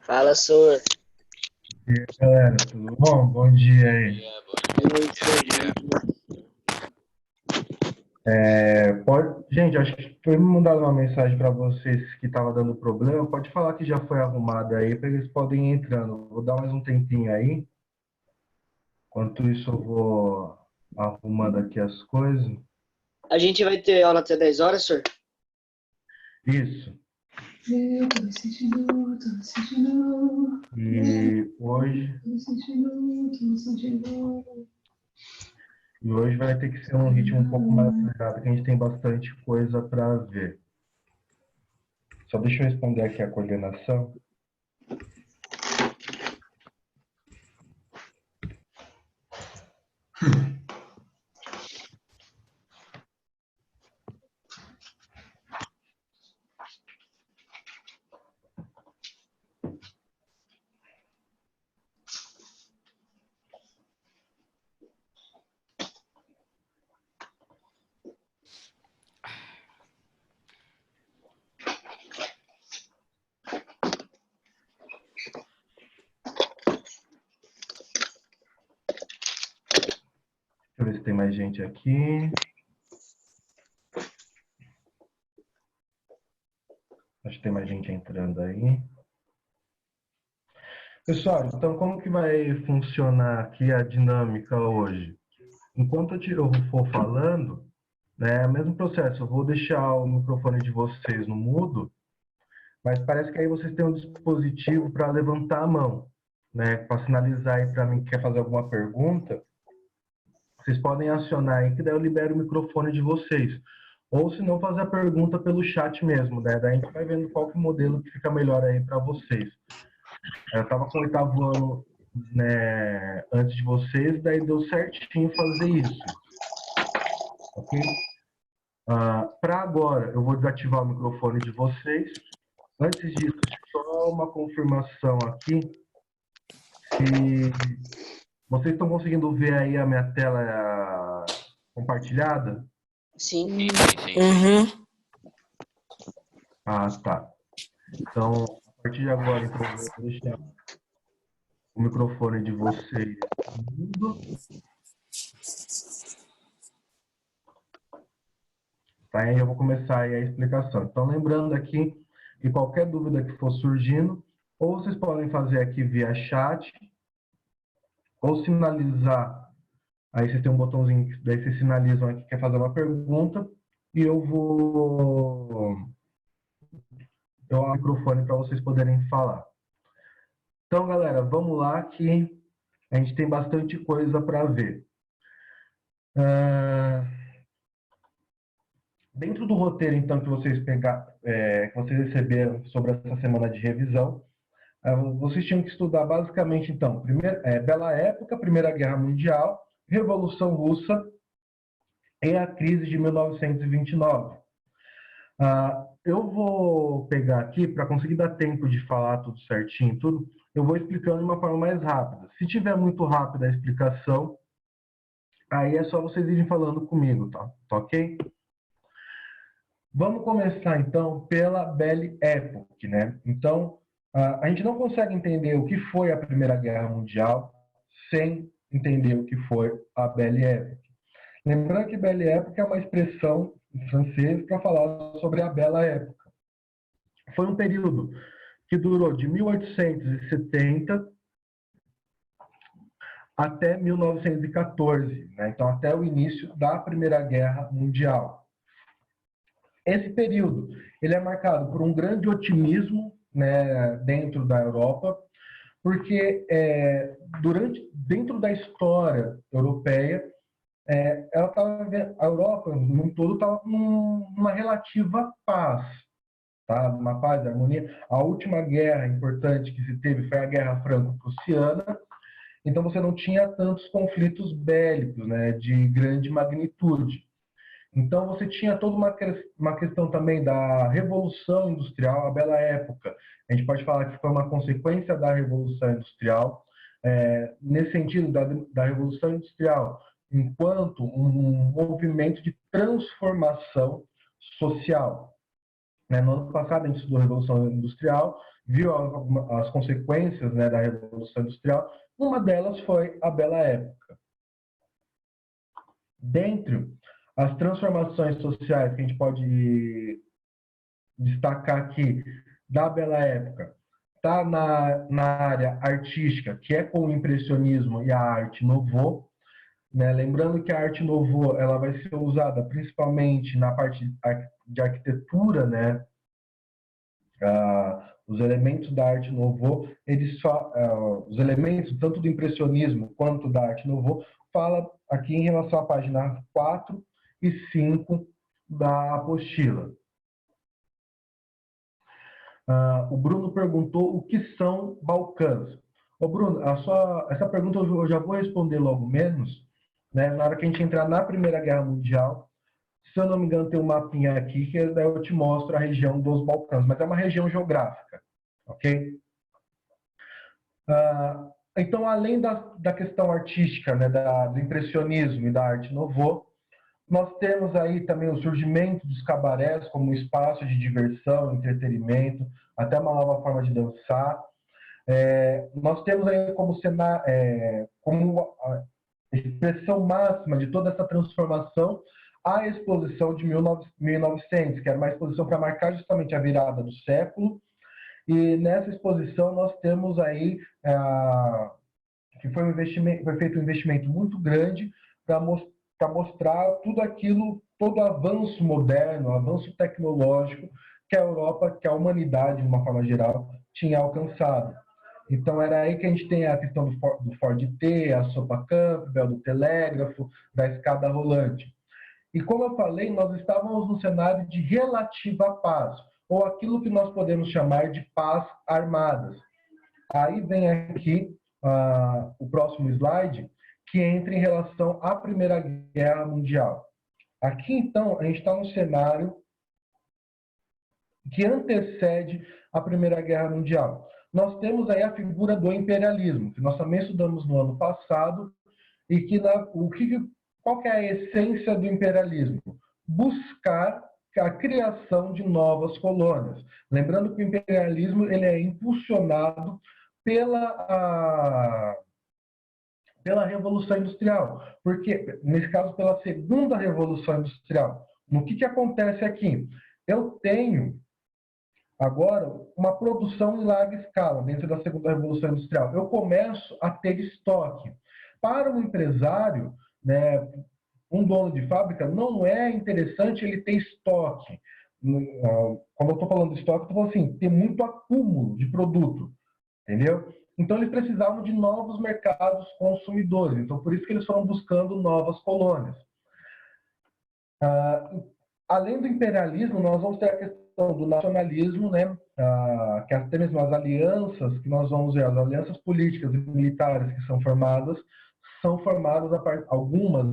Fala, senhor. E aí, galera, tudo bom? Bom dia aí. Muito bom. Gente, acho que foi me mandado uma mensagem para vocês que estava dando problema. Pode falar que já foi arrumada aí, para eles podem ir entrando. Vou dar mais um tempinho aí. Enquanto isso, eu vou arrumando aqui as coisas. A gente vai ter aula até 10 horas, senhor? Isso. Eu tô me sentindo, tô me sentindo. E hoje, Tô me sentindo, tô me sentindo. e hoje vai ter que ser um ritmo um pouco mais acelerado, que a gente tem bastante coisa para ver. Só deixa eu responder aqui a coordenação. Deixa eu ver se tem mais gente aqui. Acho que tem mais gente entrando aí. Pessoal, então como que vai funcionar aqui a dinâmica hoje? Enquanto eu for falando, né, é o mesmo processo, eu vou deixar o microfone de vocês no mudo, mas parece que aí vocês têm um dispositivo para levantar a mão, né, para sinalizar aí para mim que quer fazer alguma pergunta, vocês podem acionar aí que daí eu libero o microfone de vocês. Ou se não, fazer a pergunta pelo chat mesmo, né? Daí a gente vai vendo qual que é o modelo que fica melhor aí para vocês. Eu estava com o oitavo ano, né, antes de vocês, daí deu certinho fazer isso. Ok? Para agora, eu vou desativar o microfone de vocês. Antes disso, só uma confirmação aqui. Se vocês estão conseguindo ver aí a minha tela compartilhada? Sim. Sim. Uhum. Ah, tá. Então, a partir de agora, então, eu vou deixar o microfone de vocês mudo. Tá? Aí eu vou começar aí a explicação. Então, lembrando aqui que qualquer dúvida que for surgindo, ou vocês podem fazer aqui via chat, ou sinalizar. Aí vocês têm um botãozinho, daí vocês sinalizam aqui que quer fazer uma pergunta, e eu abro o microfone para vocês poderem falar. Então, galera, vamos lá que a gente tem bastante coisa para ver. Dentro do roteiro, então, que que vocês receberam sobre essa semana de revisão, vocês tinham que estudar basicamente, então, Bela Época, Primeira Guerra Mundial, Revolução Russa e a crise de 1929. Eu vou pegar aqui, para conseguir dar tempo de falar tudo certinho, tudo, eu vou explicando de uma forma mais rápida. Se tiver muito rápida a explicação, aí é só vocês irem falando comigo, tá? Tá ok? Vamos começar, então, pela Belle Époque, né? Então, a gente não consegue entender o que foi a Primeira Guerra Mundial sem entender o que foi a Belle Époque. Lembrando que Belle Époque é uma expressão em francês para falar sobre a Bela Época. Foi um período que durou de 1870 até 1914, né? Então, até o início da Primeira Guerra Mundial. Esse período ele é marcado por um grande otimismo, né, dentro da Europa, porque dentro da história europeia, a Europa no todo estava numa relativa paz, tá? Uma paz, harmonia. A última guerra importante que se teve foi a Guerra Franco-Prussiana, então você não tinha tantos conflitos bélicos, né, de grande magnitude. Então, você tinha toda uma questão também da Revolução Industrial, a Bela Época. A gente pode falar que foi uma consequência da Revolução Industrial, nesse sentido da Revolução Industrial, enquanto um movimento de transformação social. No ano passado, a gente estudou a Revolução Industrial, viu as consequências, né, da Revolução Industrial. Uma delas foi a Bela Época. Dentre as transformações sociais que a gente pode destacar aqui da Bela Época, está na área artística, que é com o impressionismo e a arte nouveau, né? Lembrando que a arte nouveau ela vai ser usada principalmente na parte de arquitetura, né? Os elementos da arte nouveau, os elementos tanto do impressionismo quanto da arte nouveau, fala aqui em relação à página 4 e 5 da apostila. O Bruno perguntou o que são Balcãs. Ô Bruno, essa pergunta eu já vou responder logo menos, né? Na hora que a gente entrar na Primeira Guerra Mundial. Se eu não me engano, tem um mapinha aqui que daí eu te mostro a região dos Balcãs, mas é uma região geográfica, ok? Então, além da questão artística, né, do impressionismo e da arte nouveau, nós temos aí também o surgimento dos cabarés como um espaço de diversão, entretenimento, até uma nova forma de dançar. Nós temos aí como a expressão máxima de toda essa transformação a exposição de 1900, que era uma exposição para marcar justamente a virada do século. E nessa exposição nós temos aí que foi feito um investimento muito grande para mostrar tudo aquilo, todo o avanço moderno, avanço tecnológico que a Europa, que a humanidade, de uma forma geral, tinha alcançado. Então, era aí que a gente tem a questão do Ford T, a sopa Campbell, do telégrafo, da escada rolante. E como eu falei, nós estávamos no cenário de relativa paz, ou aquilo que nós podemos chamar de paz armadas. Aí vem aqui o próximo slide, que entra em relação à Primeira Guerra Mundial. Aqui, então, a gente está no cenário que antecede a Primeira Guerra Mundial. Nós temos aí a figura do imperialismo, que nós também estudamos no ano passado, e qual que é a essência do imperialismo? Buscar a criação de novas colônias. Lembrando que o imperialismo ele é impulsionado pela Revolução Industrial, porque, nesse caso, pela Segunda Revolução Industrial. No que acontece aqui? Eu tenho agora uma produção em larga escala dentro da Segunda Revolução Industrial. Eu começo a ter estoque. Para um empresário, né, um dono de fábrica, não é interessante ele ter estoque. Quando eu estou falando de estoque, eu estou falando assim, ter muito acúmulo de produto, entendeu? Então, eles precisavam de novos mercados consumidores. Então, por isso que eles foram buscando novas colônias. Além do imperialismo, nós vamos ter a questão do nacionalismo, né? Que até mesmo as alianças que nós vamos ver, as alianças políticas e militares que são formadas algumas,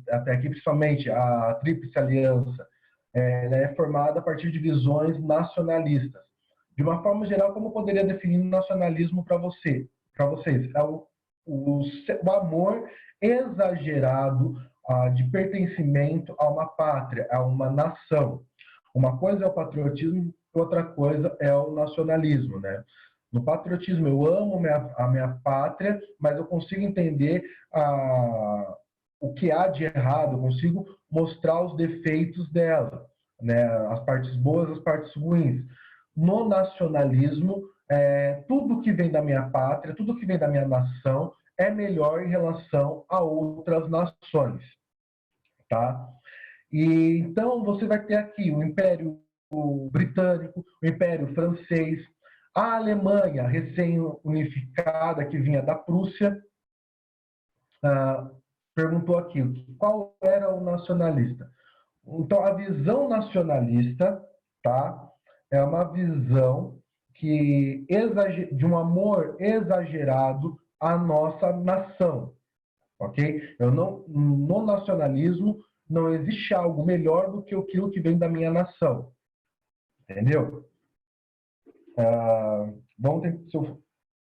até aqui principalmente a Tríplice Aliança, ela é formada a partir de visões nacionalistas. De uma forma geral, como eu poderia definir nacionalismo para vocês? É o amor exagerado de pertencimento a uma pátria, a uma nação. Uma coisa é o patriotismo, outra coisa é o nacionalismo, né? No patriotismo, eu amo a minha pátria, mas eu consigo entender o que há de errado, eu consigo mostrar os defeitos dela, né? As partes boas, as partes ruins. No nacionalismo, tudo que vem da minha pátria, tudo que vem da minha nação é melhor em relação a outras nações, tá? E então você vai ter aqui o Império Britânico, o Império Francês, a Alemanha recém-unificada que vinha da Prússia. Perguntou aqui qual era o nacionalista. Então a visão nacionalista, tá, é uma visão de um amor exagerado à nossa nação, ok? No nacionalismo não existe algo melhor do que aquilo que vem da minha nação, entendeu?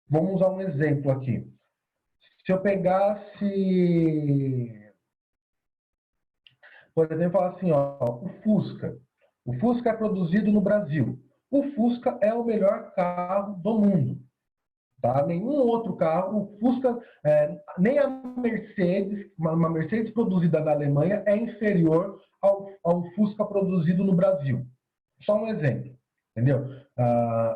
Vamos usar um exemplo aqui. Se eu pegasse, por exemplo, falar assim, o Fusca é produzido no Brasil. o Fusca é o melhor carro do mundo. Tá? Nenhum outro carro, o Fusca, nem a Mercedes, uma Mercedes produzida na Alemanha é inferior ao Fusca produzido no Brasil. Só um exemplo, entendeu?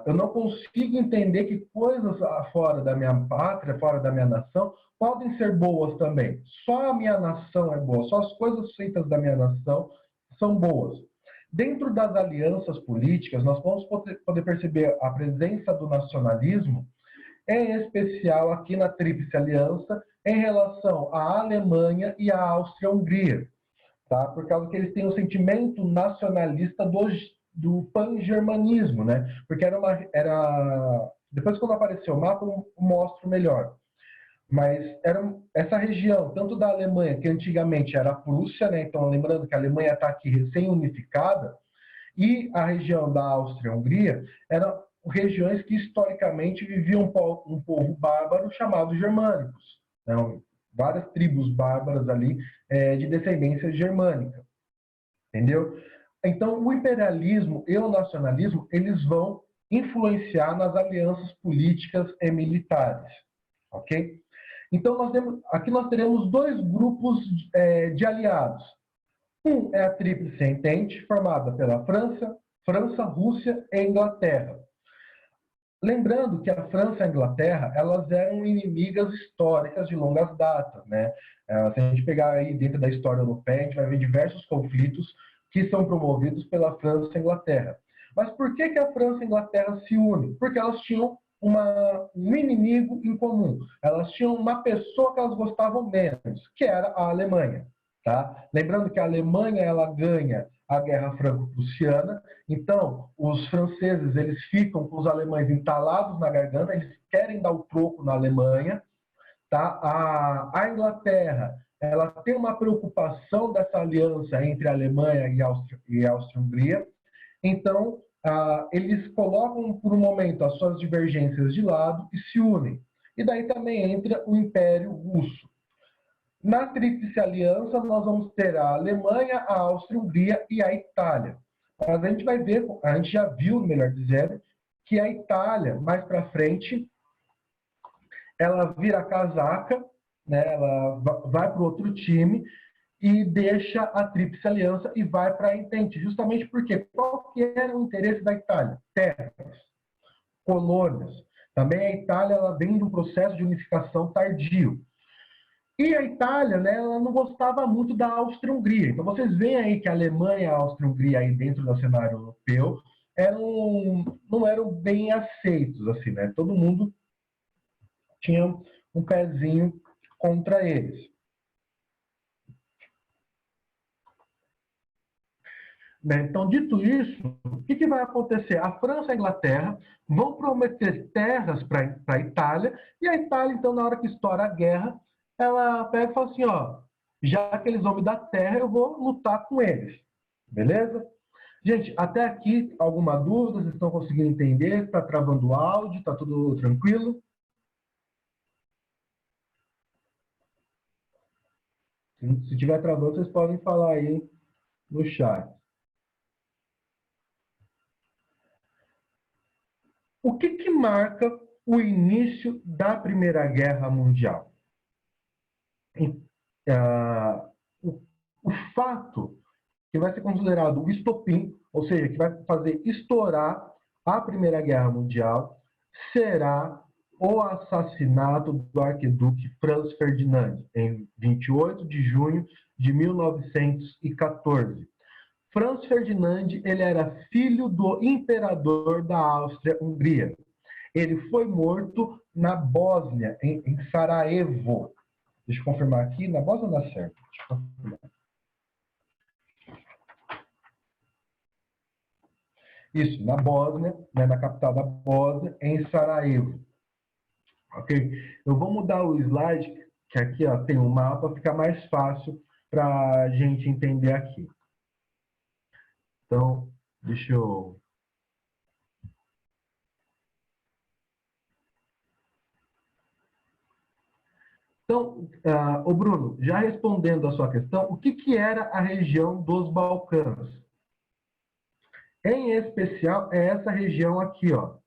Eu não consigo entender que coisas fora da minha pátria, fora da minha nação, podem ser boas também. Só a minha nação é boa, só as coisas feitas da minha nação são boas. Dentro das alianças políticas, nós vamos poder perceber a presença do nacionalismo, em especial aqui na Tríplice Aliança, em relação à Alemanha e à Áustria-Hungria, tá? Por causa que eles têm o sentimento nacionalista do pan-germanismo, né? Porque depois, quando apareceu o mapa, eu mostro melhor. Mas essa região, tanto da Alemanha, que antigamente era a Prússia, né? Então, lembrando que a Alemanha está aqui recém-unificada, e a região da Áustria-Hungria eram regiões que historicamente viviam um povo bárbaro chamado germânicos. Então, várias tribos bárbaras ali de descendência germânica. Entendeu? Então, o imperialismo e o nacionalismo, eles vão influenciar nas alianças políticas e militares. Ok? Então, aqui nós teremos dois grupos de aliados. Um é a Tríplice Entente, formada pela França, Rússia e Inglaterra. Lembrando que a França e a Inglaterra, elas eram inimigas históricas de longas datas, né? Se a gente pegar aí dentro da história europeia, a gente vai ver diversos conflitos que são promovidos pela França e a Inglaterra. Mas por que a França e a Inglaterra se unem? Porque elas tinham um inimigo em comum. Elas tinham uma pessoa que elas gostavam menos, que era a Alemanha. Tá? Lembrando que a Alemanha ela ganha a Guerra Franco-Prussiana, então os franceses eles ficam com os alemães entalados na garganta, eles querem dar o troco na Alemanha. Tá? A Inglaterra ela tem uma preocupação dessa aliança entre a Alemanha e a Áustria-Hungria, então eles colocam por um momento as suas divergências de lado e se unem. E daí também entra o Império Russo. Na Tríplice Aliança, nós vamos ter a Alemanha, a Áustria-Hungria e a Itália. Mas a gente vai ver, a gente já viu, melhor dizendo, que a Itália, mais para frente, ela vira casaca, né? Ela vai para outro time e deixa a Tríplice Aliança e vai para a Entente. Justamente porque qual que era o interesse da Itália? Terras, colônias. Também a Itália ela vem de um processo de unificação tardio. E a Itália, né, ela não gostava muito da Áustria-Hungria. Então, vocês veem aí que a Alemanha e a Áustria-Hungria aí dentro do cenário europeu não eram bem aceitos, assim, né? Todo mundo tinha um pezinho contra eles. Né? Então, dito isso, o que vai acontecer? A França e a Inglaterra vão prometer terras para a Itália, e a Itália, então, na hora que estoura a guerra, ela pega e fala assim, ó, já que eles vão me dar terra, eu vou lutar com eles. Beleza? Gente, até aqui, alguma dúvida? Vocês estão conseguindo entender? Está travando o áudio? Está tudo tranquilo? Se tiver travando, vocês podem falar aí no chat. O que marca o início da Primeira Guerra Mundial? O fato que vai ser considerado o estopim, ou seja, que vai fazer estourar a Primeira Guerra Mundial, será o assassinato do arquiduque Franz Ferdinand, em 28 de junho de 1914. Franz Ferdinand ele era filho do imperador da Áustria-Hungria. Ele foi morto na Bósnia, em Sarajevo. Deixa eu confirmar aqui, na Bósnia ou na Sérvia? Deixa eu confirmar. Isso, na Bósnia, né, na capital da Bósnia, em Sarajevo. Ok? Eu vou mudar o slide, que aqui ó, tem um mapa, fica mais fácil para a gente entender aqui. Então, deixa eu... Então, o Bruno, já respondendo a sua questão, o que era a região dos Balcãs? Em especial, é essa região aqui, ó.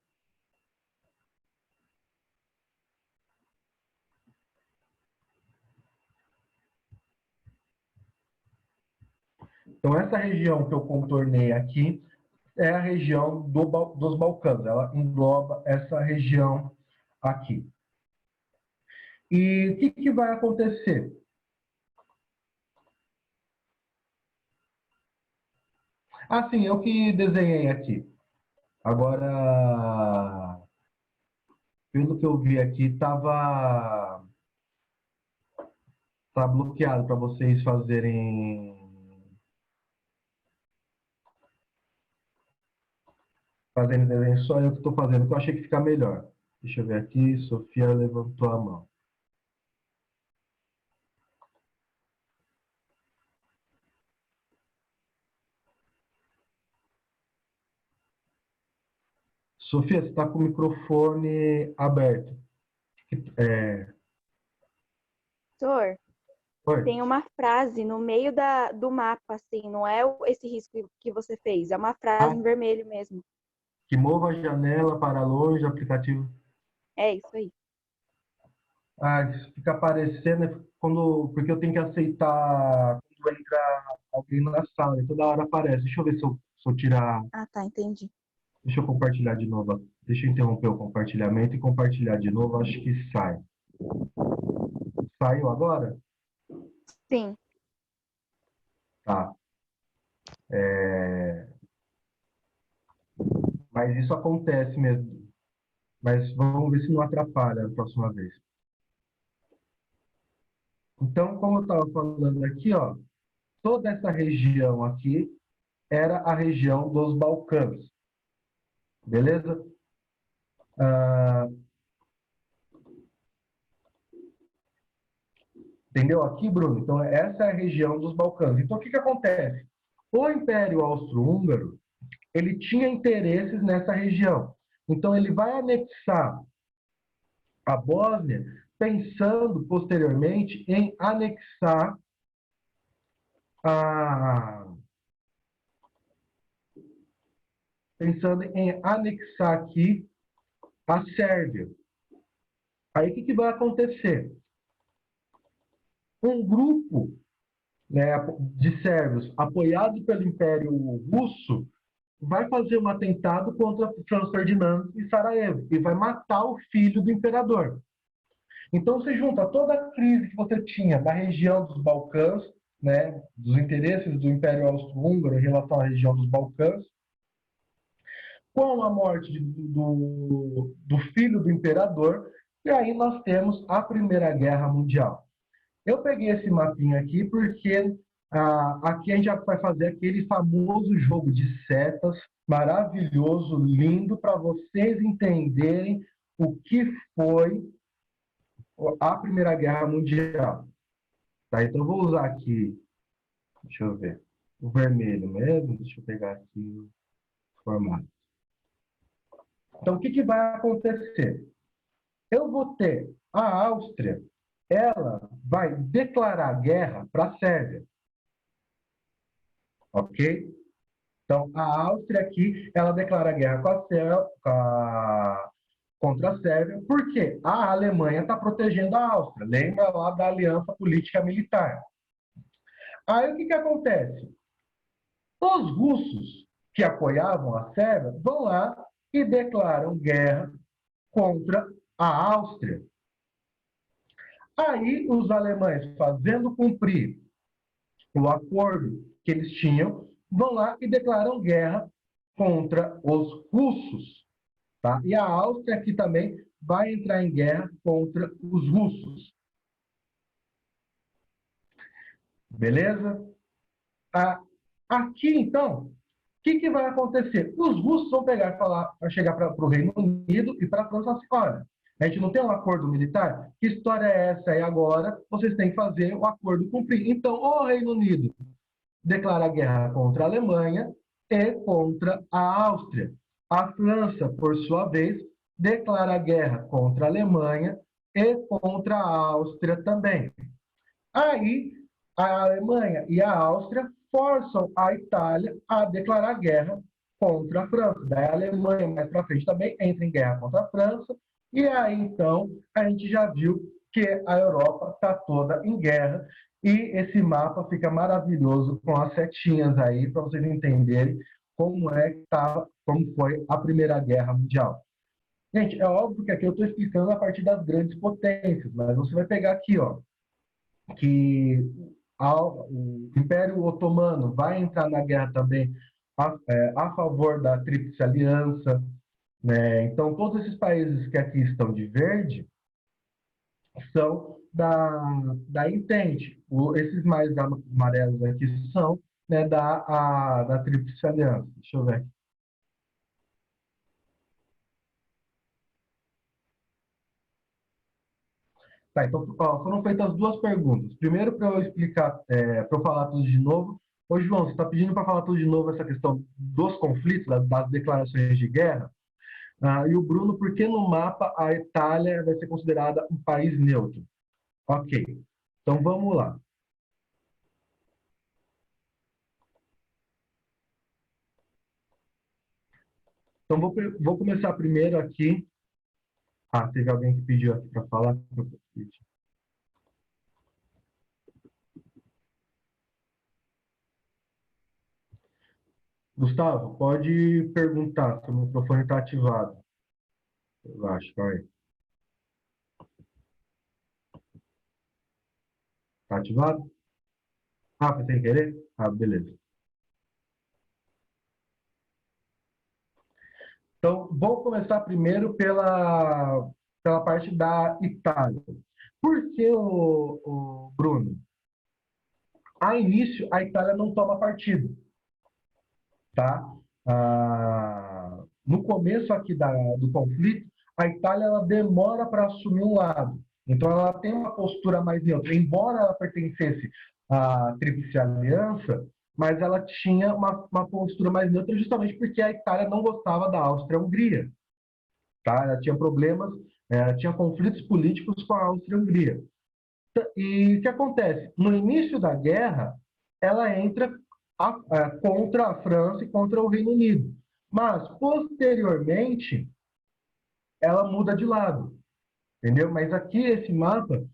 Então, essa região que eu contornei aqui é a região dos Balcãs. Ela engloba essa região aqui. E o que vai acontecer? Sim, eu que desenhei aqui. Agora, pelo que eu vi aqui, tá bloqueado para vocês fazerem desenho. Só eu que estou fazendo, que eu achei que fica melhor. Deixa eu ver aqui. Sofia levantou a mão. Sofia, você está com o microfone aberto. Professor, Oi? tem uma frase no meio do mapa, assim, não é esse risco que você fez, é uma frase em vermelho mesmo. Que mova a janela para longe, aplicativo. É isso aí. Isso fica aparecendo porque eu tenho que aceitar quando entra alguém na sala. E toda hora aparece. Deixa eu ver se eu tirar. Ah, tá, entendi. Deixa eu compartilhar de novo. Deixa eu interromper o compartilhamento e compartilhar de novo. Acho que sai. Saiu agora? Sim. Tá. Mas isso acontece mesmo. Mas vamos ver se não atrapalha a próxima vez. Então, como eu estava falando aqui, ó, toda essa região aqui era a região dos Balcãs. Beleza? Entendeu aqui, Bruno? Então, essa é a região dos Balcãs. Então, o que acontece? O Império Austro-Húngaro, ele tinha interesses nessa região. Então, ele vai anexar a Bósnia, pensando posteriormente em anexar aqui a Sérvia. Aí, o que vai acontecer? Um grupo, né, de sérvios apoiado pelo Império Russo vai fazer um atentado contra Franz Ferdinand em Sarajevo e vai matar o filho do imperador. Então, você junta toda a crise que você tinha da região dos Balcãs, né, dos interesses do Império Austro-Húngaro em relação à região dos Balcãs, com a morte do filho do imperador, e aí nós temos a Primeira Guerra Mundial. Eu peguei esse mapinha aqui porque aqui a gente vai fazer aquele famoso jogo de setas, maravilhoso, lindo, para vocês entenderem o que foi a Primeira Guerra Mundial. Tá, então eu vou usar aqui, deixa eu ver, o vermelho mesmo, deixa eu pegar aqui o formato. Então, o que vai acontecer? Eu vou ter a Áustria, ela vai declarar guerra para a Sérvia. Ok? Então, a Áustria aqui, ela declara guerra contra a Sérvia, porque a Alemanha está protegendo a Áustria. Lembra lá da aliança política militar. Aí, o que acontece? Os russos que apoiavam a Sérvia vão lá e declaram guerra contra a Áustria. Aí, os alemães, fazendo cumprir o acordo que eles tinham, vão lá e declaram guerra contra os russos. Tá? E a Áustria aqui também vai entrar em guerra contra os russos. Beleza? Aqui, então, o que vai acontecer? Os russos vão pegar e falar, vai chegar para o Reino Unido e para a França assim, olha, a gente não tem um acordo militar? Que história é essa aí agora? Vocês têm que fazer o acordo cumprir. Então, o Reino Unido declara guerra contra a Alemanha e contra a Áustria. A França, por sua vez, declara guerra contra a Alemanha e contra a Áustria também. Aí, a Alemanha e a Áustria forçam a Itália a declarar guerra contra a França. Daí a Alemanha, mais para frente, também entra em guerra contra a França. E aí, então, a gente já viu que a Europa está toda em guerra. E esse mapa fica maravilhoso com as setinhas aí, para vocês entenderem como é que tá, como foi a Primeira Guerra Mundial. Gente, é óbvio que aqui eu estou explicando a partir das grandes potências, mas você vai pegar aqui, ó, que o Império Otomano vai entrar na guerra também a favor da Tríplice Aliança, né? Então, todos esses países que aqui estão de verde são da Entente. Esses mais amarelos aqui são, né, da Tríplice Aliança. Deixa eu ver aqui. Tá, então, ó, foram feitas duas perguntas. Primeiro, para eu explicar, para eu falar tudo de novo. Ô, João, você está pedindo para falar tudo de novo essa questão dos conflitos, das declarações de guerra? E o Bruno, por que no mapa a Itália vai ser considerada um país neutro? Ok, então vamos lá. Então vou começar primeiro aqui. Teve alguém que pediu aqui para falar. Gustavo, pode perguntar se o microfone está ativado. Eu acho, vai. Está ativado? Foi sem querer? Beleza. Então, vou começar primeiro pela parte da Itália. Por que, Bruno? A início, a Itália não toma partido, tá? No começo aqui do conflito, a Itália ela demora para assumir um lado. Então, ela tem uma postura mais neutra. Embora ela pertencesse à Tríplice Aliança, mas ela tinha uma postura mais neutra justamente porque a Itália não gostava da Áustria-Hungria. Tá? Ela tinha problemas, tinha conflitos políticos com a Áustria-Hungria. E o que acontece? No início da guerra, ela entra contra a França e contra o Reino Unido. Mas, posteriormente, ela muda de lado, entendeu? Mas aqui, esse mapa,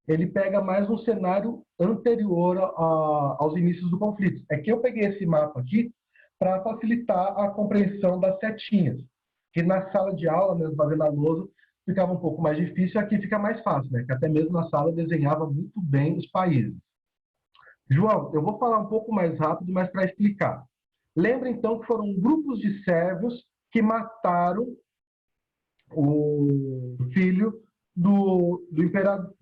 ele pega mais um cenário anterior aos inícios do conflito. É que eu peguei esse mapa aqui para facilitar a compreensão das setinhas, que na sala de aula, mesmo fazendo a lousa, ficava um pouco mais difícil, aqui fica mais fácil, né? Que até mesmo na sala eu desenhava muito bem os países. João, eu vou falar um pouco mais rápido, mas para explicar. Lembra, então, que foram grupos de sérvios que mataram o filho do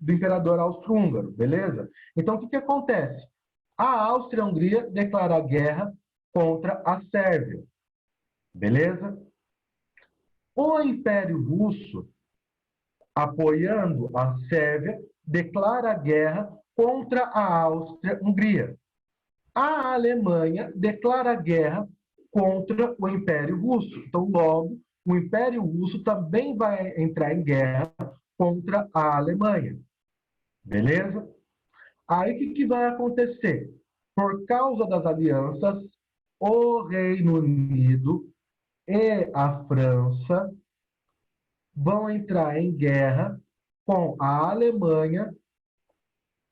imperador austro-húngaro, beleza? Então, o que acontece? A Áustria-Hungria declara guerra contra a Sérvia, beleza? O Império Russo, apoiando a Sérvia, declara guerra contra a Áustria-Hungria. A Alemanha declara guerra contra o Império Russo. Então, logo, o Império Russo também vai entrar em guerra contra a Alemanha. Beleza? Aí, o que vai acontecer? Por causa das alianças, o Reino Unido e a França vão entrar em guerra com a Alemanha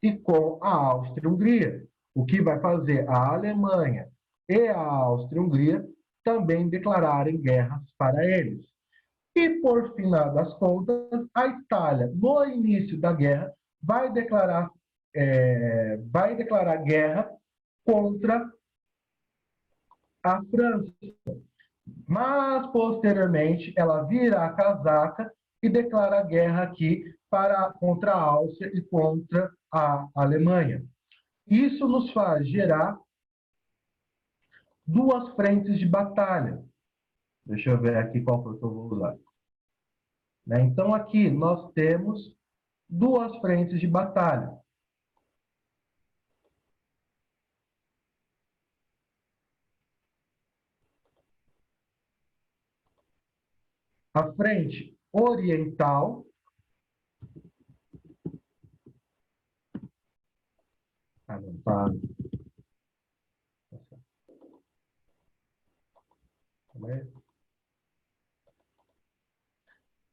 e com a Áustria-Hungria, o que vai fazer a Alemanha e a Áustria-Hungria também declararem guerras para eles. E, por final das contas, a Itália, no início da guerra, vai declarar guerra contra a França. Mas, posteriormente, ela vira a casaca e declara guerra aqui contra a Áustria e contra a Alemanha. Isso nos faz gerar duas frentes de batalha. Deixa eu ver aqui qual foi que eu vou usar. Então, aqui nós temos duas frentes de batalha. A frente oriental né?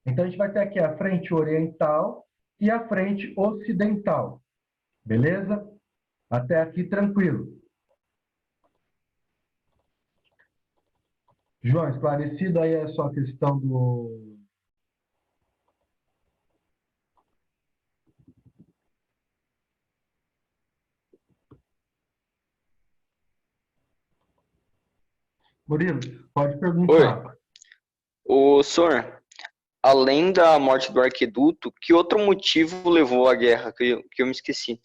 Então, a gente vai ter aqui a frente oriental e a frente ocidental. Beleza? Até aqui, tranquilo. João, esclarecido aí a sua questão do... Murilo, pode Oi, perguntar. o senhor, além da morte do arquiduto, que outro motivo levou à guerra que eu me esqueci?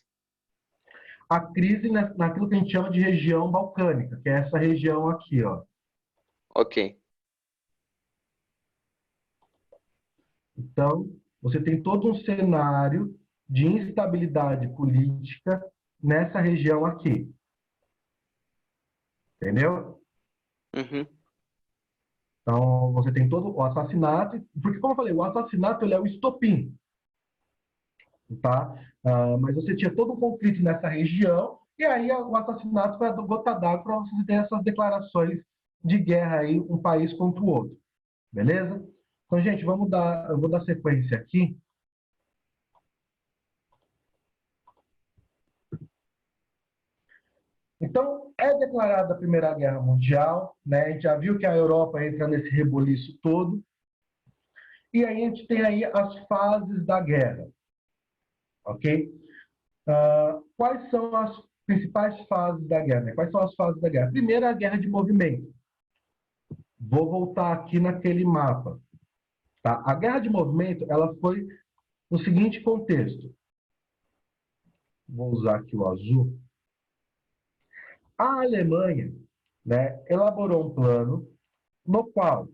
A crise naquilo que a gente chama de região balcânica, que é essa região aqui, ó. Ok. Então, você tem todo um cenário de instabilidade política nessa região aqui. Entendeu? Uhum. Então, você tem todo o assassinato, porque, como eu falei, o assassinato ele é o estopim, tá? Mas você tinha todo um conflito nessa região, e aí o assassinato foi a gota d'água para você ter essas declarações de guerra aí, um país contra o outro. Beleza? Então, gente, eu vou dar sequência aqui. Então, é declarada a Primeira Guerra Mundial, né? A gente já viu que a Europa entra nesse reboliço todo, e aí a gente tem aí as fases da guerra, ok? Quais são as principais fases da guerra, né? Quais são as fases da guerra? Primeiro, a guerra de movimento. Vou voltar aqui naquele mapa. Tá? A guerra de movimento ela foi no seguinte contexto. Vou usar aqui o azul. A Alemanha, né, elaborou um plano no qual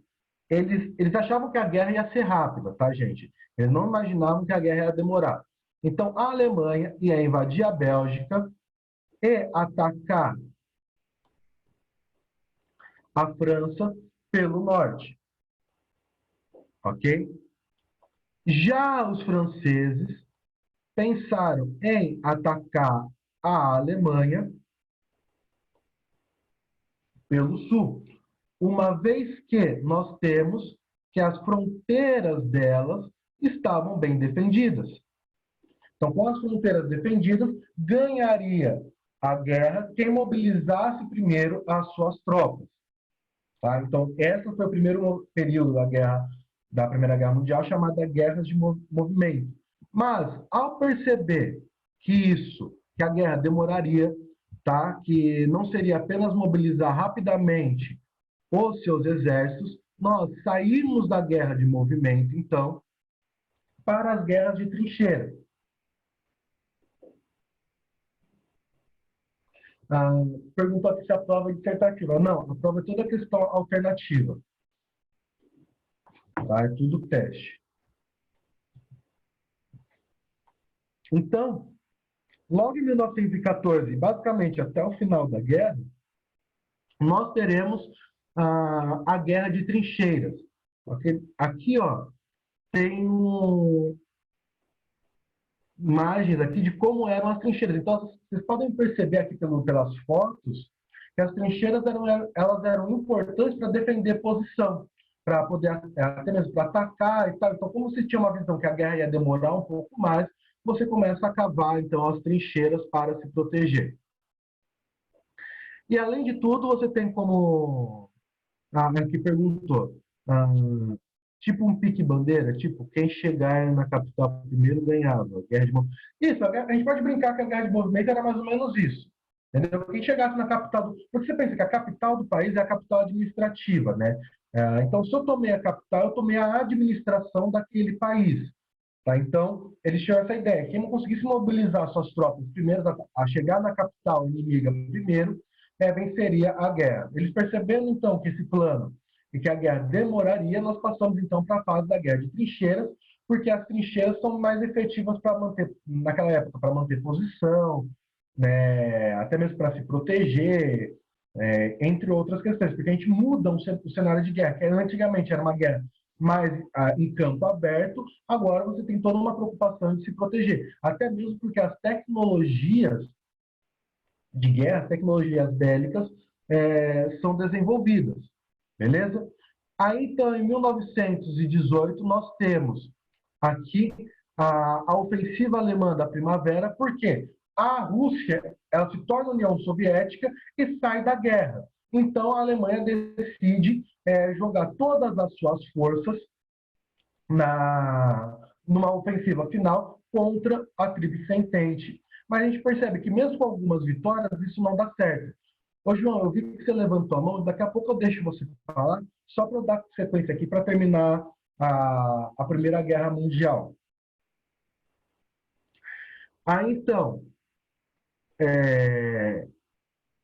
eles achavam que a guerra ia ser rápida, tá, gente? Eles não imaginavam que a guerra ia demorar. Então, a Alemanha ia invadir a Bélgica e atacar a França pelo norte, ok? Já os franceses pensaram em atacar a Alemanha pelo sul, uma vez que nós temos que as fronteiras delas estavam bem defendidas. Então, com as fronteiras defendidas, ganharia a guerra quem mobilizasse primeiro as suas tropas. Tá? Então, esse foi o primeiro período da guerra, da Primeira Guerra Mundial, chamada Guerras de Movimento. Mas, ao perceber que a guerra demoraria, tá? Que não seria apenas mobilizar rapidamente os seus exércitos, nós saímos da guerra de movimento, então, para as guerras de trincheira. Perguntou aqui se a prova é dissertativa. Não, a prova é toda questão alternativa. Tá? É tudo teste. Então, logo em 1914, basicamente até o final da guerra, nós teremos a guerra de trincheiras. Okay? Aqui, ó, tem imagens aqui de como eram as trincheiras. Então, vocês podem perceber aqui pelas fotos que as trincheiras elas eram importantes para defender posição, para poder até mesmo para atacar e tal. Então, como você tinha uma visão que a guerra ia demorar um pouco mais, você começa a cavar então as trincheiras para se proteger. E além de tudo, você tem como aqui perguntou, tipo um pique-bandeira, tipo, quem chegar na capital primeiro ganhava. Guerra de movimento. Isso, a gente pode brincar que a guerra de movimento era mais ou menos isso. Entendeu? Quem chegasse na capital... Porque você pensa que a capital do país é a capital administrativa, né? Então, se eu tomei a capital, eu tomei a administração daquele país. Tá? Então, eles tinham essa ideia. Quem não conseguisse mobilizar suas tropas primeiro a chegar na capital inimiga primeiro, venceria a guerra. Eles percebendo, então, que esse plano e que a guerra demoraria, nós passamos, então, para a fase da guerra de trincheiras, porque as trincheiras são mais efetivas para manter, naquela época, para manter posição, né, até mesmo para se proteger, entre outras questões, porque a gente muda o cenário de guerra, que antigamente era uma guerra mais em campo aberto, agora você tem toda uma preocupação de se proteger, até mesmo porque as tecnologias de guerra, tecnologias bélicas, são desenvolvidas. Beleza? Aí, então, em 1918, nós temos aqui a ofensiva alemã da primavera, porque a Rússia ela se torna União Soviética e sai da guerra. Então, a Alemanha decide jogar todas as suas forças numa ofensiva final contra a Tríplice Entente. Mas a gente percebe que mesmo com algumas vitórias, isso não dá certo. Ô, João, eu vi que você levantou a mão, daqui a pouco eu deixo você falar, só para eu dar sequência aqui para terminar a Primeira Guerra Mundial. Aí, então,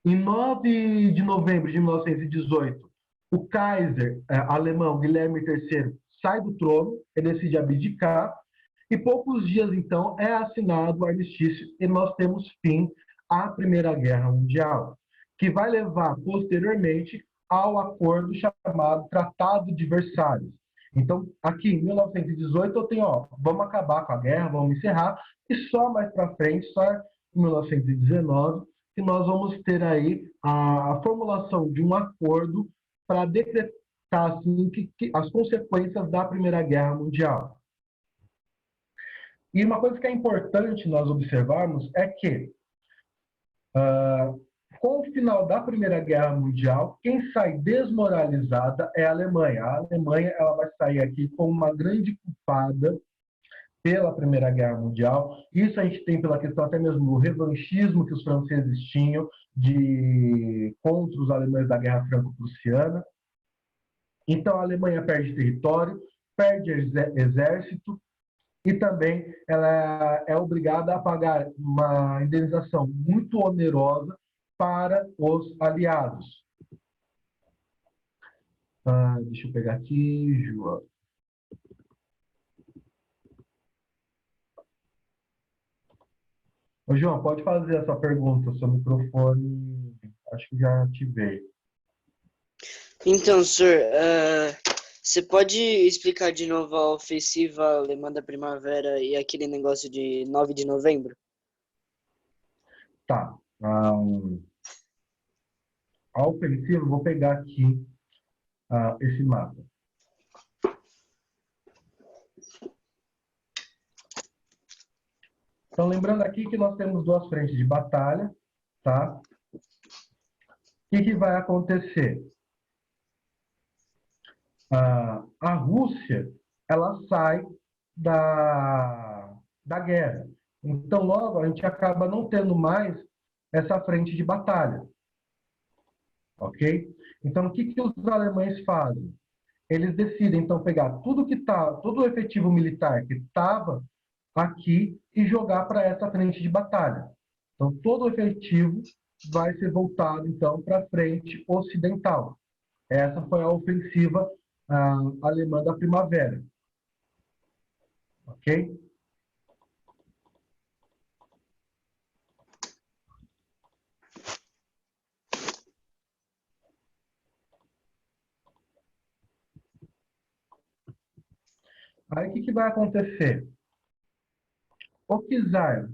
em 9 de novembro de 1918, o Kaiser alemão Guilherme III sai do trono, ele decide abdicar, e poucos dias, então, é assinado o armistício e nós temos fim à Primeira Guerra Mundial, que vai levar, posteriormente, ao acordo chamado Tratado de Versalhes. Então, aqui em 1918, eu tenho, vamos acabar com a guerra, vamos encerrar, e só mais para frente, só em 1919, que nós vamos ter aí a formulação de um acordo para decretar assim, as consequências da Primeira Guerra Mundial. E uma coisa que é importante nós observarmos é que, com o final da Primeira Guerra Mundial, quem sai desmoralizada é a Alemanha. A Alemanha ela vai sair aqui como uma grande culpada pela Primeira Guerra Mundial. Isso a gente tem pela questão até mesmo do revanchismo que os franceses tinham contra os alemães da Guerra Franco-Prussiana. Então, a Alemanha perde território, perde exército, e também ela é obrigada a pagar uma indenização muito onerosa para os aliados. Deixa eu pegar aqui, João. Ô, João, pode fazer essa pergunta, seu microfone, acho que já ativei. Então, senhor, você pode explicar de novo a ofensiva alemã da primavera e aquele negócio de 9 de novembro? Tá. A ofensiva, vou pegar aqui esse mapa. Então, lembrando aqui que nós temos duas frentes de batalha, tá? O que vai acontecer? A Rússia, ela sai da guerra. Então, logo, a gente acaba não tendo mais essa frente de batalha. Ok? Então, o que os alemães fazem? Eles decidem, então, pegar todo o efetivo militar que estava aqui e jogar para essa frente de batalha. Então, todo o efetivo vai ser voltado, então, para a frente ocidental. Essa foi a ofensiva alemã da primavera. Ok? Aí, o que vai acontecer? O czar,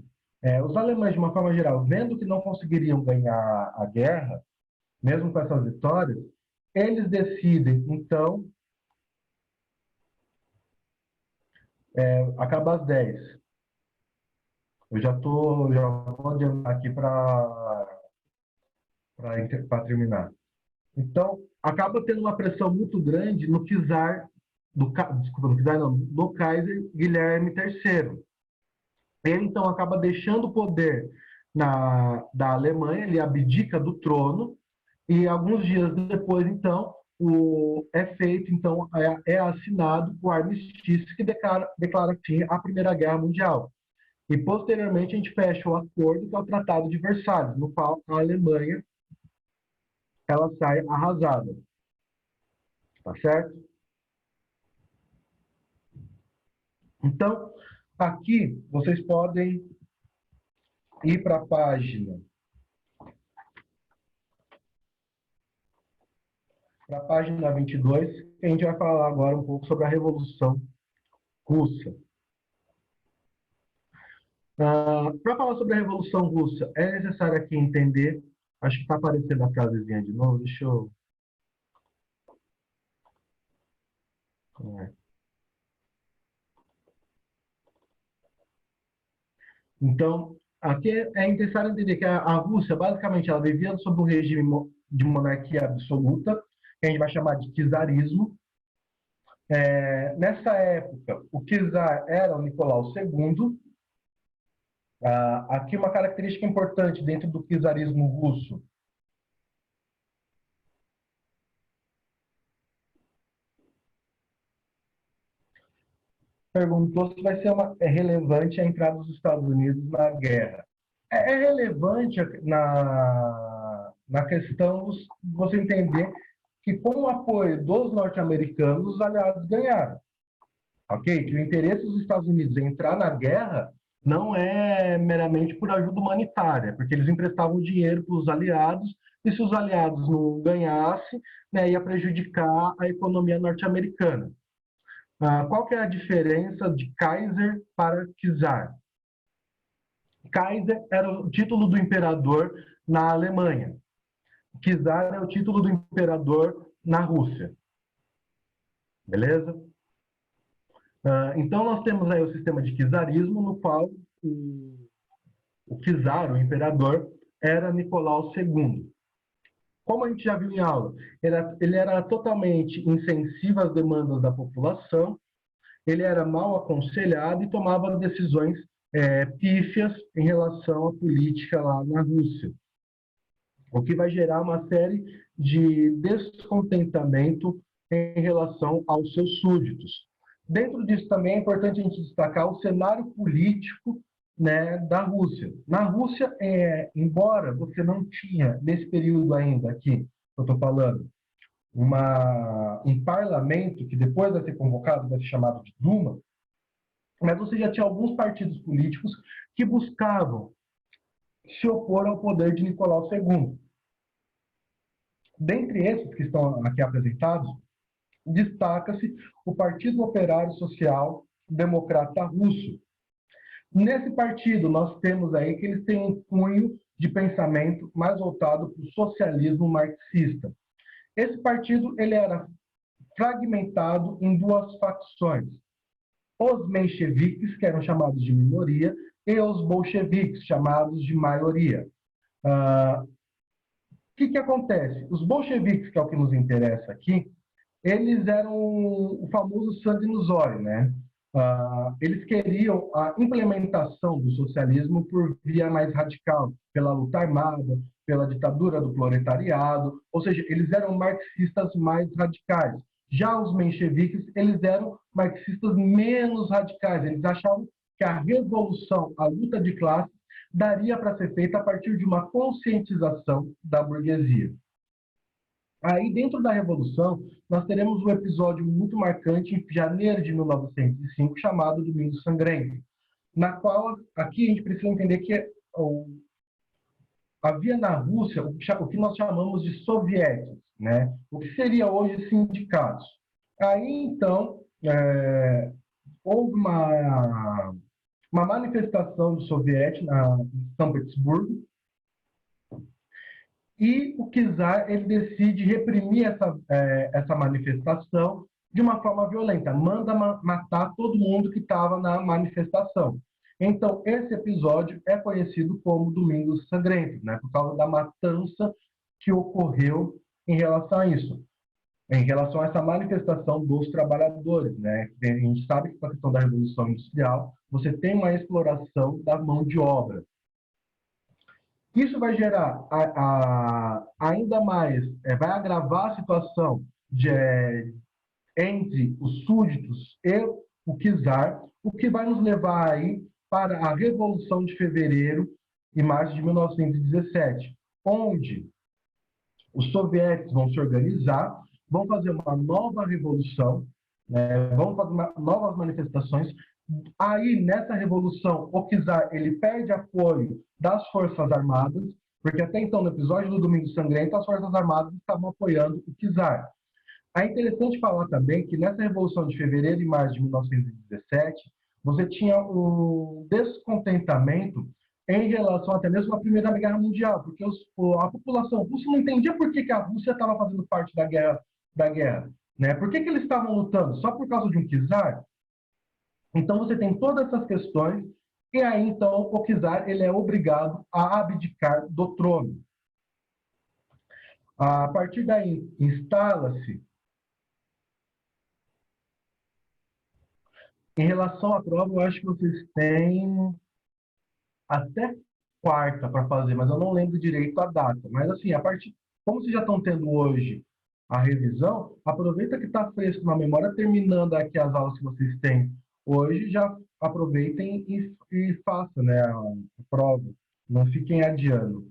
os alemães, de uma forma geral, vendo que não conseguiriam ganhar a guerra, mesmo com essas vitórias, eles decidem, então, acaba às 10. Eu já vou adiantar aqui para terminar. Então, acaba tendo uma pressão muito grande no czar, no Kaiser Guilherme III. Ele, então, acaba deixando o poder da Alemanha, ele abdica do trono, e alguns dias depois, então, é assinado o armistício que declara fim à Primeira Guerra Mundial. E, posteriormente, a gente fecha o acordo, que é o Tratado de Versalhes, no qual a Alemanha ela sai arrasada. Tá certo? Então, aqui vocês podem ir para a página 22, que a gente vai falar agora um pouco sobre a Revolução Russa. Para falar sobre a Revolução Russa, é necessário aqui entender, acho que está aparecendo a frasezinha de novo, deixa eu Então, aqui é necessário entender que a Rússia, basicamente, ela vivia sob um regime de monarquia absoluta, que a gente vai chamar de czarismo. Nessa época, o czar era o Nicolau II. Aqui uma característica importante dentro do czarismo russo. Perguntou se vai ser relevante a entrada dos Estados Unidos na guerra. É relevante na questão de você entender que, com o apoio dos norte-americanos, os aliados ganharam. Ok? Que o interesse dos Estados Unidos em entrar na guerra não é meramente por ajuda humanitária, porque eles emprestavam dinheiro para os aliados, e se os aliados não ganhassem, né, ia prejudicar a economia norte-americana. Qual que é a diferença de Kaiser para czar? Kaiser era o título do imperador na Alemanha. Czar é o título do imperador na Rússia. Beleza? Então, nós temos aí o sistema de czarismo, no qual o czar, o imperador, era Nicolau II. Como a gente já viu em aula, ele era totalmente insensível às demandas da população, ele era mal aconselhado e tomava decisões pífias em relação à política lá na Rússia, o que vai gerar uma série de descontentamento em relação aos seus súditos. Dentro disso também é importante a gente destacar o cenário político, né, da Rússia. Na Rússia, embora você não tinha, nesse período ainda aqui, que eu estou falando, um parlamento que depois vai ser convocado, vai ser chamado de Duma, mas você já tinha alguns partidos políticos que buscavam se opor ao poder de Nicolau II. Dentre esses que estão aqui apresentados, destaca-se o Partido Operário Social Democrata Russo. Nesse partido, nós temos aí que eles têm um cunho de pensamento mais voltado para o socialismo marxista. Esse partido ele era fragmentado em duas facções. Os mencheviques, que eram chamados de minoria, e os bolcheviques, chamados de maioria. O que acontece? Os bolcheviques, que é o que nos interessa aqui, eles eram o famoso sangue no zóio, né? Eles queriam a implementação do socialismo por via mais radical, pela luta armada, pela ditadura do proletariado, ou seja, eles eram marxistas mais radicais. Já os mencheviques, eles eram marxistas menos radicais, eles achavam que a revolução, a luta de classe, daria para ser feita a partir de uma conscientização da burguesia. Aí, dentro da Revolução, nós teremos um episódio muito marcante em janeiro de 1905, chamado Domingo Sangrento, na qual, aqui a gente precisa entender que havia na Rússia o que nós chamamos de soviéticos, né? O que seria hoje sindicatos. Aí, então, houve uma manifestação do soviético em São Petersburgo, e o czar ele decide reprimir essa manifestação de uma forma violenta, manda matar todo mundo que estava na manifestação. Então, esse episódio é conhecido como Domingo Sangrento, né, por causa da matança que ocorreu em relação a isso, em relação a essa manifestação dos trabalhadores, né? A gente sabe que com a questão da Revolução Industrial, você tem uma exploração da mão de obra. Isso vai gerar ainda mais, vai agravar a situação entre os súditos e o czar, o que vai nos levar aí para a Revolução de Fevereiro e Março de 1917, onde os soviéticos vão se organizar, vão fazer uma nova revolução, né, vão fazer novas manifestações. Aí, nessa revolução, o czar ele perde apoio das Forças Armadas, porque até então, no episódio do Domingo Sangrento, as Forças Armadas estavam apoiando o czar. É interessante falar também que nessa Revolução de Fevereiro e Março de 1917, você tinha um descontentamento em relação até mesmo à Primeira Guerra Mundial, porque a população russa não entendia por que a Rússia estava fazendo parte da guerra, né? Por que eles estavam lutando? Só por causa de um czar? Então, você tem todas essas questões E aí, então, o czar ele é obrigado a abdicar do trono. A partir daí, instala-se. Em relação à prova, eu acho que vocês têm até quarta para fazer, mas eu não lembro direito a data. Mas assim, a partir, como vocês já estão tendo hoje a revisão, aproveita que está fresco na memória, terminando aqui as aulas que vocês têm hoje, já aproveitem e façam, né, a prova. Não fiquem adiando.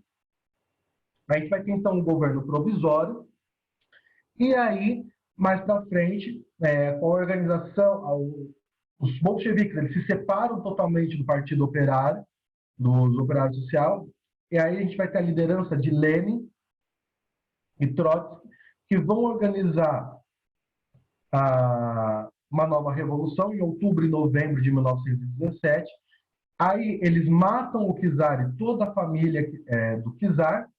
A gente vai ter então um governo provisório e aí mais para frente, com a organização, os bolcheviques eles se separam totalmente do Partido Operário, do operário social, e aí a gente vai ter a liderança de Lenin e Trotsky, que vão organizar uma nova revolução em outubro e novembro de 1917. Aí eles matam o czar e toda a família do czar,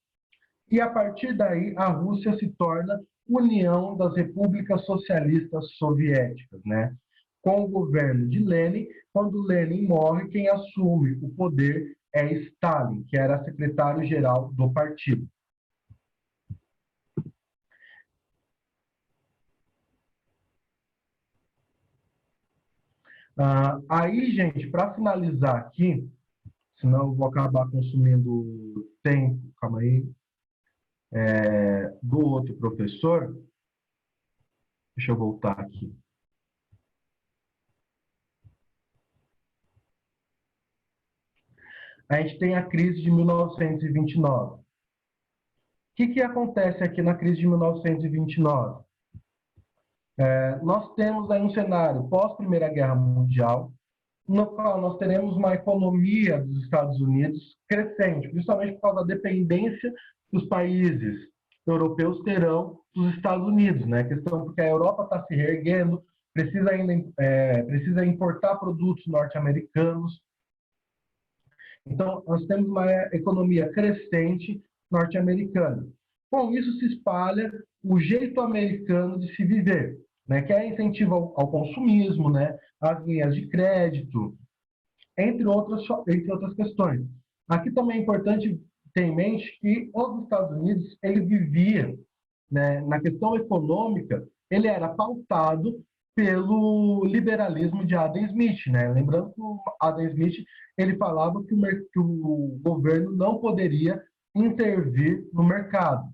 e a partir daí a Rússia se torna União das Repúblicas Socialistas Soviéticas, né? Com o governo de Lenin. Quando Lenin morre, quem assume o poder é Stalin, que era secretário-geral do partido. Aí, gente, para finalizar aqui, senão eu vou acabar consumindo tempo, calma aí, do outro professor. Deixa eu voltar aqui. A gente tem a crise de 1929. O que acontece aqui na crise de 1929? Nós temos aí um cenário pós-Primeira Guerra Mundial, no qual nós teremos uma economia dos Estados Unidos crescente, principalmente por causa da dependência que os países europeus terão dos Estados Unidos, né? Questão porque a Europa está se reerguendo, precisa importar produtos norte-americanos. Então, nós temos uma economia crescente norte-americana. Com isso se espalha o jeito americano de se viver, né? Que é incentivo ao consumismo, né? As linhas de crédito, entre outras questões. Aqui também é importante ter em mente que os Estados Unidos, ele vivia, né, na questão econômica, ele era pautado pelo liberalismo de Adam Smith, né? Lembrando que o Adam Smith ele falava que o governo não poderia intervir no mercado.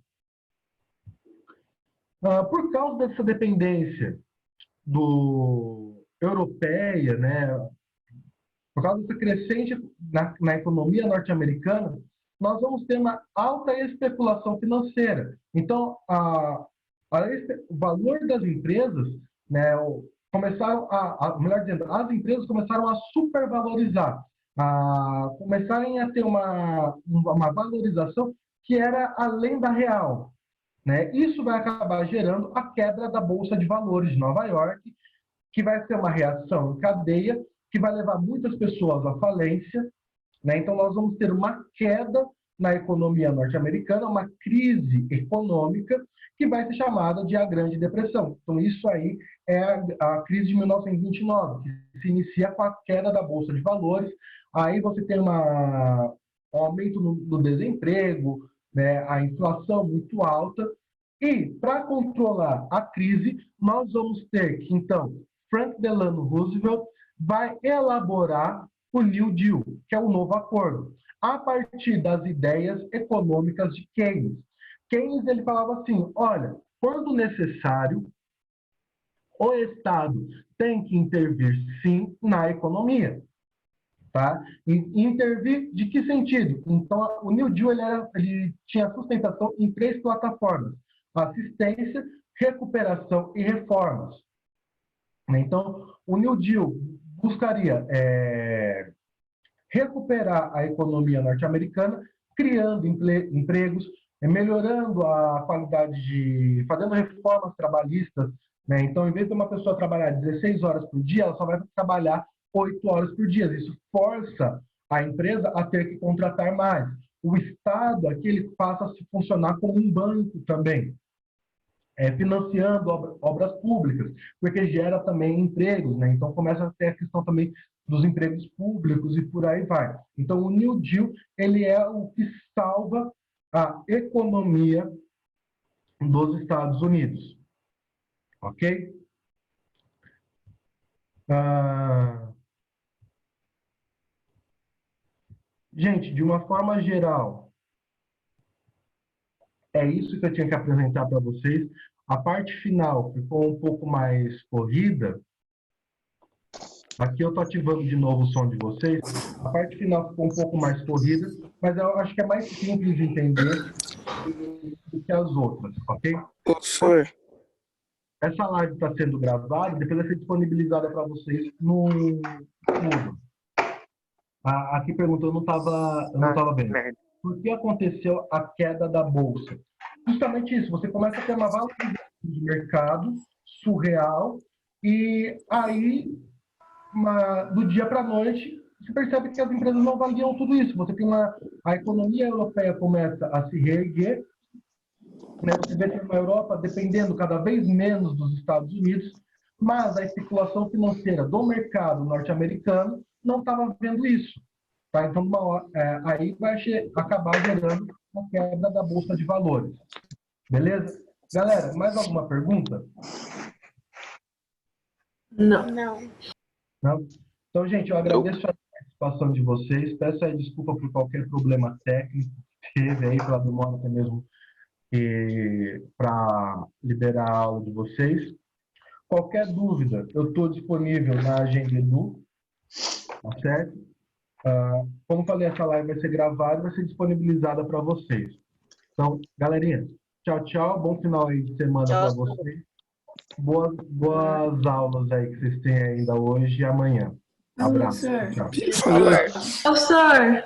Por causa dessa dependência europeia, né? Por causa dessa crescente na economia norte-americana, nós vamos ter uma alta especulação financeira. Então, o valor das empresas, né, melhor dizendo, as empresas começaram a supervalorizar, começarem a ter uma valorização que era além da real, né? Isso vai acabar gerando a quebra da Bolsa de Valores de Nova York, que vai ser uma reação em cadeia, que vai levar muitas pessoas à falência, né? Então, nós vamos ter uma queda na economia norte-americana, uma crise econômica, que vai ser chamada de a Grande Depressão. Então, isso aí é a crise de 1929, que se inicia com a queda da Bolsa de Valores. Aí você tem um aumento no desemprego, né? A inflação muito alta. E, para controlar a crise, nós vamos ter que, então, Franklin Delano Roosevelt vai elaborar o New Deal, que é o novo acordo, a partir das ideias econômicas de Keynes. Keynes ele falava assim, olha, quando necessário, o Estado tem que intervir, sim, na economia. Tá? E intervir de que sentido? Então, o New Deal ele tinha sustentação em 3 plataformas: assistência, recuperação e reformas. Então, o New Deal buscaria recuperar a economia norte-americana, criando empregos, melhorando a qualidade fazendo reformas trabalhistas, né? Então, em vez de uma pessoa trabalhar 16 horas por dia, ela só vai trabalhar 8 horas por dia. Isso força a empresa a ter que contratar mais. O Estado aqui ele passa a se funcionar como um banco também. financiando obras públicas, porque gera também empregos, né? Então começa a ter a questão também dos empregos públicos e por aí vai. Então o New Deal, ele é o que salva a economia dos Estados Unidos, ok? Gente, de uma forma geral, é isso que eu tinha que apresentar para vocês. A parte final ficou um pouco mais corrida. Aqui eu estou ativando de novo o som de vocês. A parte final ficou um pouco mais corrida, mas eu acho que é mais simples de entender do que as outras, ok? Professor, Essa live está sendo gravada, depois vai ser disponibilizada para vocês no YouTube. Aqui perguntou, eu não estava vendo. merda. Por que aconteceu a queda da bolsa? Justamente isso, você começa a ter uma valorização de mercado surreal e aí, do dia para a noite, você percebe que as empresas não valiam tudo isso. Você tem a economia europeia começa a se reerguer, né? Você vê que na Europa dependendo cada vez menos dos Estados Unidos, mas a especulação financeira do mercado norte-americano não estava vendo isso. Tá? Então, aí vai acabar gerando uma quebra da Bolsa de Valores. Beleza? Galera, mais alguma pergunta? Não. Não. Não? Então, gente, eu agradeço a participação de vocês. Peço aí desculpa por qualquer problema técnico que teve aí pela demora até mesmo para liberar a aula de vocês. Qualquer dúvida, eu estou disponível na Agenda Edu, tá certo? Como falei, essa live vai ser gravada e vai ser disponibilizada para vocês. Então, galerinha, tchau, tchau. Bom final aí de semana para vocês. Boas aulas aí que vocês têm ainda hoje e amanhã. Abraço. Tchau. Professor!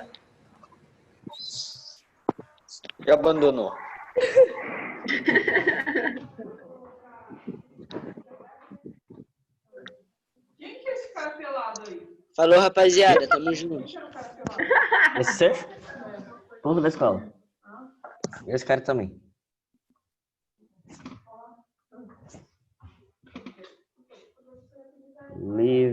Já abandonou. Quem que é esse cara pelado aí? falou, rapaziada, tamo junto. Esse ponto da escola. Esse cara também. Livre.